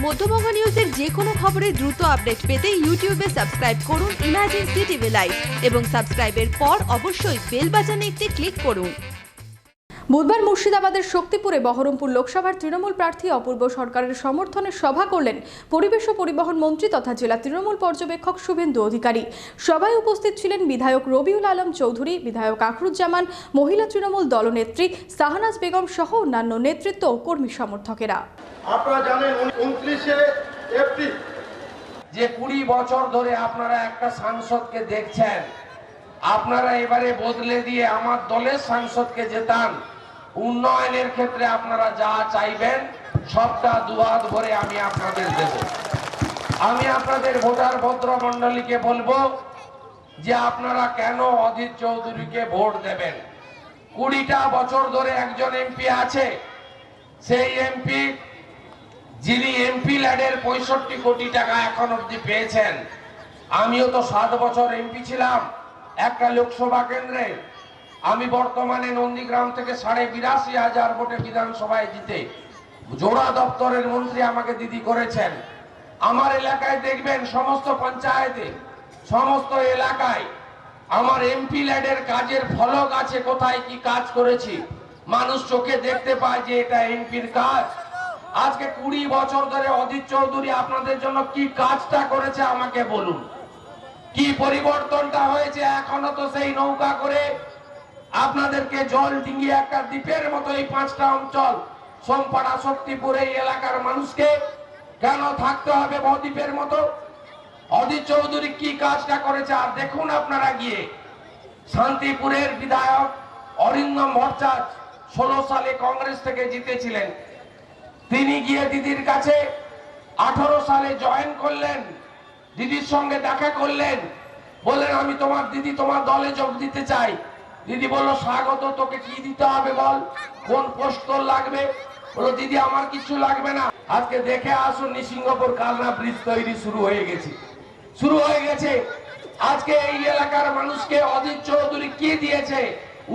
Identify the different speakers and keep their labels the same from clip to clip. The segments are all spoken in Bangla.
Speaker 1: মধ্যবঙ্গ নিউজের যে কোনো খবরের দ্রুত আপডেট পেতে ইউটিউবে সাবস্ক্রাইব করুন ইমার্জেন্সি টিভি লাইভ এবং সাবস্ক্রাইবের পর অবশ্যই বেল বাটনে একটি ক্লিক করুন।
Speaker 2: বুধবার মুর্শিদাবাদের শক্তিপুরে বহরমপুর লোকসভার তৃণমূল প্রার্থী অপূর্ব সরকারের সমর্থনে সভা করলেন পরিবেশ ও পরিবহন মন্ত্রী তথা জেলা তৃণমূল পর্যবেক্ষক শুভেন্দু অধিকারী। সভায় উপস্থিত ছিলেন বিধায়ক রবিউল আলম চৌধুরী, বিধায়ক আখরুজ্জামান, মহিলা তৃণমূল দলনেত্রী শাহনাজ বেগম সহ অন্যান্য নেতৃত্ব ও কর্মী সমর্থকেরা।
Speaker 3: আপনারা জানেন 29শে এপ্রিল
Speaker 4: যে 20 বছর ধরে আপনারা একটা সাংসদকে দেখছেন, আপনারা এবারে বদলে দিয়ে আমার দলের সাংসদকে জেতান। উন্নয়নের ক্ষেত্রে আপনারা যা চাইবেন সবটা দুহাত ভরে আমি আপনাদের দেব। আমি আপনাদের ভোটার ভদ্র মণ্ডলীকে বলবো যে আপনারা কেন অধীর চৌধুরীকে ভোট দেবেন। 20টা বছর ধরে একজন এমপি আছে, সেই এমপি যিনি এমপি ল্যাডের 65 কোটি টাকা এখন অব্দি পেয়েছেন। আমিও তো 7 বছর এমপি ছিলাম একটা লোকসভা কেন্দ্রে। আমি বর্তমানে নন্দীগ্রাম থেকে 82,500 ভোটে বিধানসভায় জিতে জোড়া দপ্তরের মন্ত্রী আমাকে দিদি করেছেন। আমার এলাকায় দেখবেন সমস্ত পঞ্চায়েতে, সমস্ত এলাকায় আমার এমপি ল্যাডের কাজের ফলক আছে, কোথায় কি কাজ করেছি মানুষ চোখে দেখতে পায় যে এটা এমপির কাজ। আজকে 20 বছর ধরে অধীর চৌধুরী আপনাদের জন্য কি কাজটা করেছে আমাকে বলুন, কি পরিবর্তনটা হয়েছে। এখনো তো সেই নৌকা করে আপনাদেরকে জল ডিঙিয়ে একটা দ্বীপের মতো এই 5টা অঞ্চল সোমপাড়া, শক্তিপুর এই এলাকার মানুষকে কেন থাকতে হবে বদ্বীপের মতো? অধীর চৌধুরী কি কাজটা করেছে। আর দেখুন আপনারা গিয়ে শান্তিপুরের বিধায়ক অরিন্দম ভট্টাচার্য 16 সালে কংগ্রেস থেকে জিতেছিলেন, তিনি গিয়ে দিদির কাছে 18 সালে জয়েন করলেন, দিদির সঙ্গে দেখা করলেন, বললেন আমি তোমার দিদি তোমার দলে যোগ দিতে চাই। দিদি বললো স্বাগত, তোকে কি দিতে হবে বল, কোন পোস্ট তোর লাগবে? বললো দিদি আমার কিছু লাগবে না। আজকে দেখে আসুন নিসিংহপুর কালনা ব্রিজ তৈরি শুরু হয়ে গেছে। আজকে এই এলাকার মানুষকে অধীর চৌধুরী কি দিয়েছে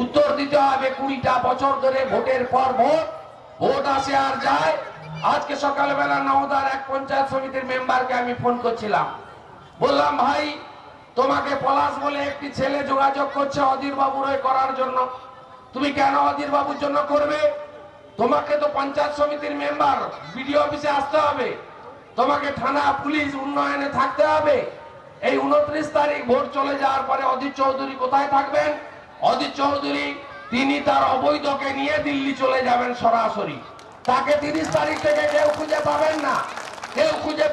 Speaker 4: উত্তর দিতে হবে। 20টা বছর ধরে ভোটের পর ভোট আসে আর যায়। আজকে সকালবেলা নওদার এক পঞ্চায়েত সমিতির মেম্বারকে আমি ফোন করছিলাম, বললাম ভাই তোমাকে পলাশ বলে একটি ছেলে যোগাযোগ করছে অধীর বাবুর করার জন্য, তুমি কেন অধীর বাবুর জন্য করবে? তোমাকে তো পঞ্চায়েত সমিতির মেম্বার বিডিও অফিসে আসতে হবে, তোমাকে থানা পুলিশ উন্নয়নে থাকতে হবে। এই 29 তারিখ ভোট চলে যাওয়ার পরে অধীর চৌধুরী কোথায় থাকবেন? অধীর চৌধুরী তিনি তার অবৈধকে নিয়ে দিল্লি চলে যাবেন সরাসরি। তাকে 30 তারিখ থেকে কেউ খুঁজে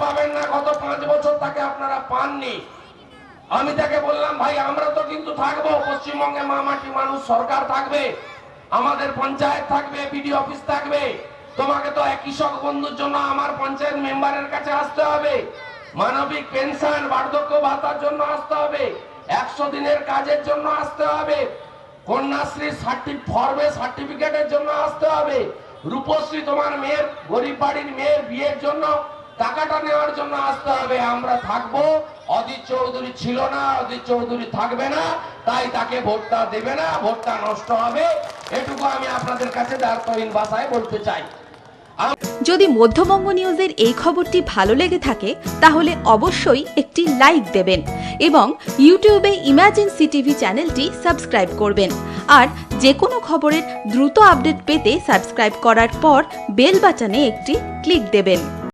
Speaker 4: পাবেন না। গত 5 বছর তাকে আপনারা পাননি। আমি তাকে বললাম ভাই আমরা তো কিন্তু থাকবো, পশ্চিমবঙ্গে মামাটি মানুষ সরকার থাকবে, আমাদের পঞ্চায়েত থাকবে, বিডিও অফিস থাকবে। তোমাকে তো কৃষক বন্ধুর জন্য আমার পঞ্চায়েত মেম্বারের কাছে আসতে হবে, মানবিক পেনশন বার্ধক্য ভাতার জন্য আসতে হবে, 100 দিনের কাজের জন্য আসতে হবে, কন্যাশ্রী সার্টিফিকেটের জন্য আসতে হবে, রূপশ্রী তোমার মেয়ের গরিব বাড়ির মেয়ের বিয়ের জন্য টাকাটা নেওয়ার জন্য আসতে হবে। আমরা থাকবো। অধীর চৌধুরী ছিল না, অধীর চৌধুরী থাকবে না, তাই তাকে ভোটটা দেবে না, ভোটটা নষ্ট হবে। এটুকু আমি আপনাদের কাছে দায়িত্বহীন ভাষায় বলতে চাই।
Speaker 1: যদি মধ্যবঙ্গ নিউজের এই খবরটি ভালো লেগে থাকে তাহলে অবশ্যই একটি লাইক দেবেন এবং ইউটিউবে ইমার্জেন্সি টিভি চ্যানেলটি সাবস্ক্রাইব করবেন। আর যে কোনো খবরের দ্রুত আপডেট পেতে সাবস্ক্রাইব করার পর বেল বাটনে একটি ক্লিক দেবেন।